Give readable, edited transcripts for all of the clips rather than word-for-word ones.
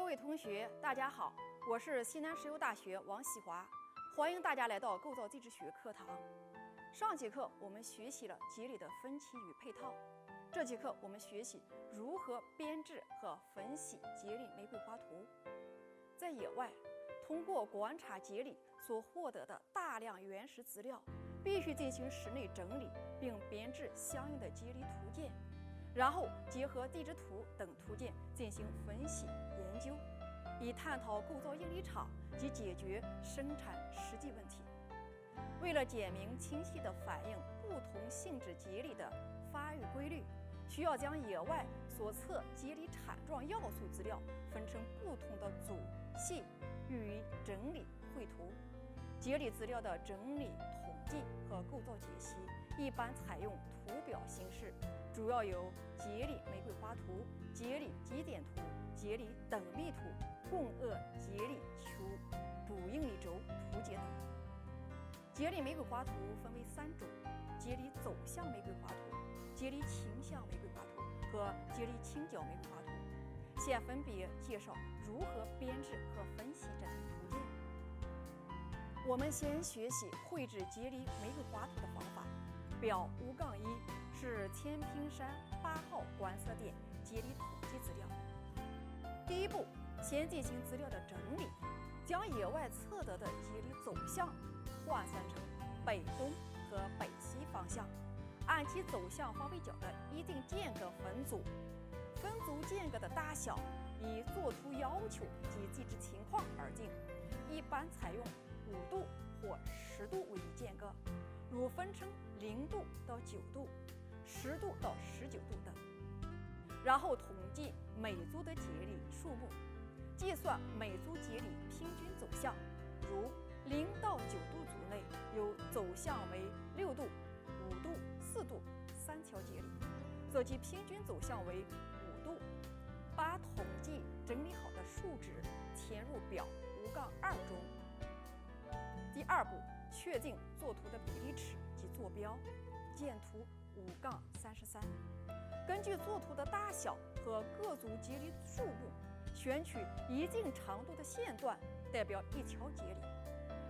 位同学，大家好，我是西南石油大学王喜华，欢迎大家来到构造地质学课堂。上节课我们学习了节理的分期与配套，这节课我们学习如何编制和分析节理玫瑰花图。在野外，通过观察节理所获得的大量原始资料，必须进行室内整理，并编制相应的节理图鉴，然后结合地质图等图鉴进行分析研究，以探讨构造应力场及解决生产实际问题。为了简明清晰地反映不同性质节理的发育规律，需要将野外所测节理产状要素资料分成不同的组系，予以整理绘图。节理资料的整理统计和构造解析一般采用图表形式，主要有节理玫瑰花图、节理基点图、节理等密图、共轭节理球补应力轴图解等。节理玫瑰花图分为3种：节理走向玫瑰花图、节理倾向玫瑰花图和节理倾角玫瑰花图。现分别介绍如何编制和分析这些图鉴。我们先学习绘制节理玫瑰花图的方法。表5-1是千坪山8号观测点节理统计资料。第一步，先进行资料的整理，将野外测得的节理走向换算成北东和北西方向，按其走向方位角的一定间隔分组，分组间隔的大小依作图要求及地质情况而定，一般采用5度或10度为一间隔，如分成0度到9度、10度到19度等。然后统计每组的节理数目，计算每组节理平均走向，如0到9度组内有走向为6度、5度、4度3条节理，则其平均走向为5度。把统计整理好的数值填入表5-2中。第二步，确定作图的比例尺及坐标，见图5-33。根据作图的大小和各组节理数目，选取一定长度的线段代表一条节理，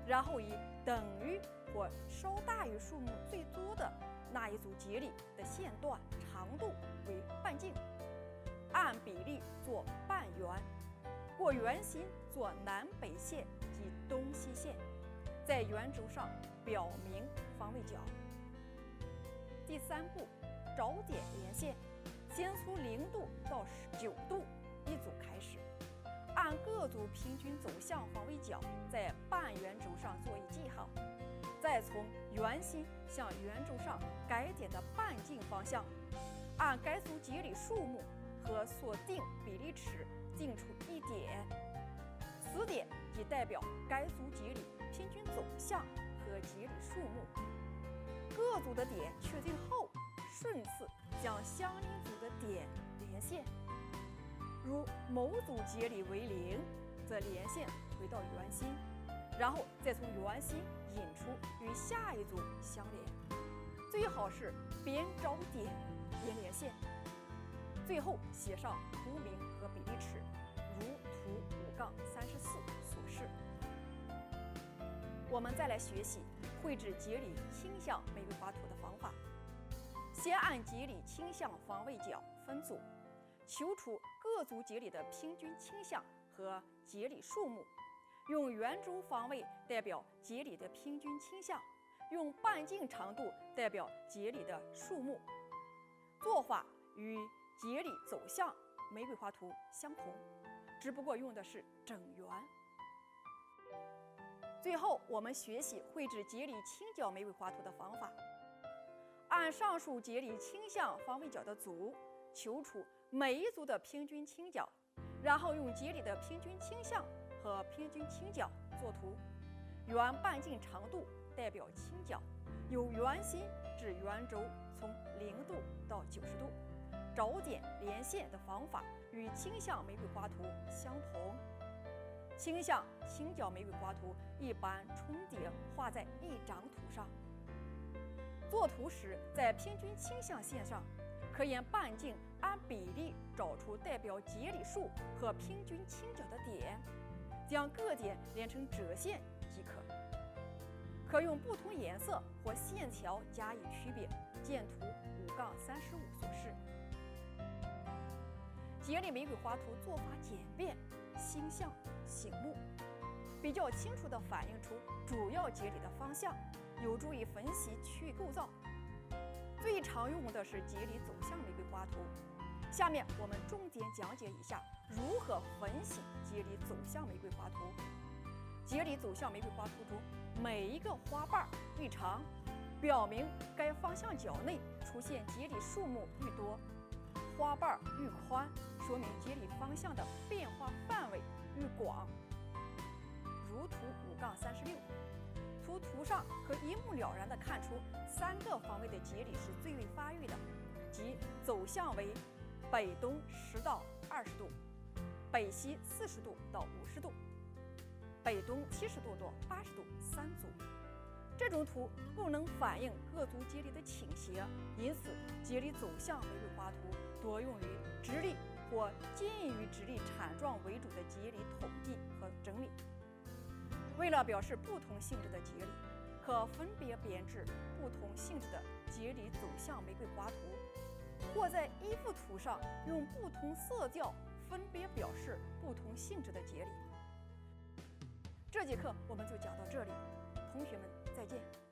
然后以等于或稍大于数目最多的那一组节理的线段长度为半径，按比例做半圆，过圆心做南北线及东西线，在圆轴上表明方位角。第3步，找点连线，先从0度到9度一组开始，按各组平均走向方位角在半圆轴上做一记号，再从圆心向圆轴上该点的半径方向，按该组节理数目和所定比例尺定出一点，此点即代表该组节理平均走向和节理数目。各组的点确定后，顺次将相邻组的点连线。如某组节理为0，则连线回到圆心，然后再从圆心引出与下一组相连。最好是边找点边连线。最后写上图名和比例尺，如图5-34所示。我们再来学习绘制节理倾向玫瑰花图的方法。先按节理倾向方位角分组，求出各组节理的平均倾向和节理数目，用圆周方位代表节理的平均倾向，用半径长度代表节理的数目。做法与节理走向玫瑰花图相同，只不过用的是整圆。最后，我们学习绘制节理倾角玫瑰花图的方法。按上述节理倾向方位角的组，求出每一组的平均倾角，然后用节理的平均倾向和平均倾角作图。圆半径长度代表倾角，由圆心至圆轴从0度到90度。找点连线的方法与倾向玫瑰花图相同。倾向倾角玫瑰花图一般重叠画在一张图上。作图时，在平均倾向线上可沿半径按比例找出代表节理数和平均倾角的点，将各点连成折线即可。可用不同颜色或线条加以区别，见图5-35所示。节理玫瑰花图做法简便、形象醒目，比较清楚地反映出主要节理的方向，有助于分析区域构造。最常用的是节理走向玫瑰花图。下面我们重点讲解一下如何分析节理走向玫瑰花图。节理走向玫瑰花图中，每一个花瓣愈长，表明该方向角内出现节理数目愈多；花瓣愈宽，说明节理方向的变化范围愈广。如图5-36，图上可一目了然地看出3个方位的节理是最为发育的，即走向为北东10到20度，北西40度到50度，北东70度到80度3组。这种图不能反映各组节理的倾斜，因此节理走向玫瑰花图多用于直立或近于直立铲状为主的节理统计和整理。为了表示不同性质的节理，可分别编制不同性质的节理走向玫瑰花图，或在一幅图上用不同色调分别表示不同性质的节理。这节课我们就讲到这里，同学们再见。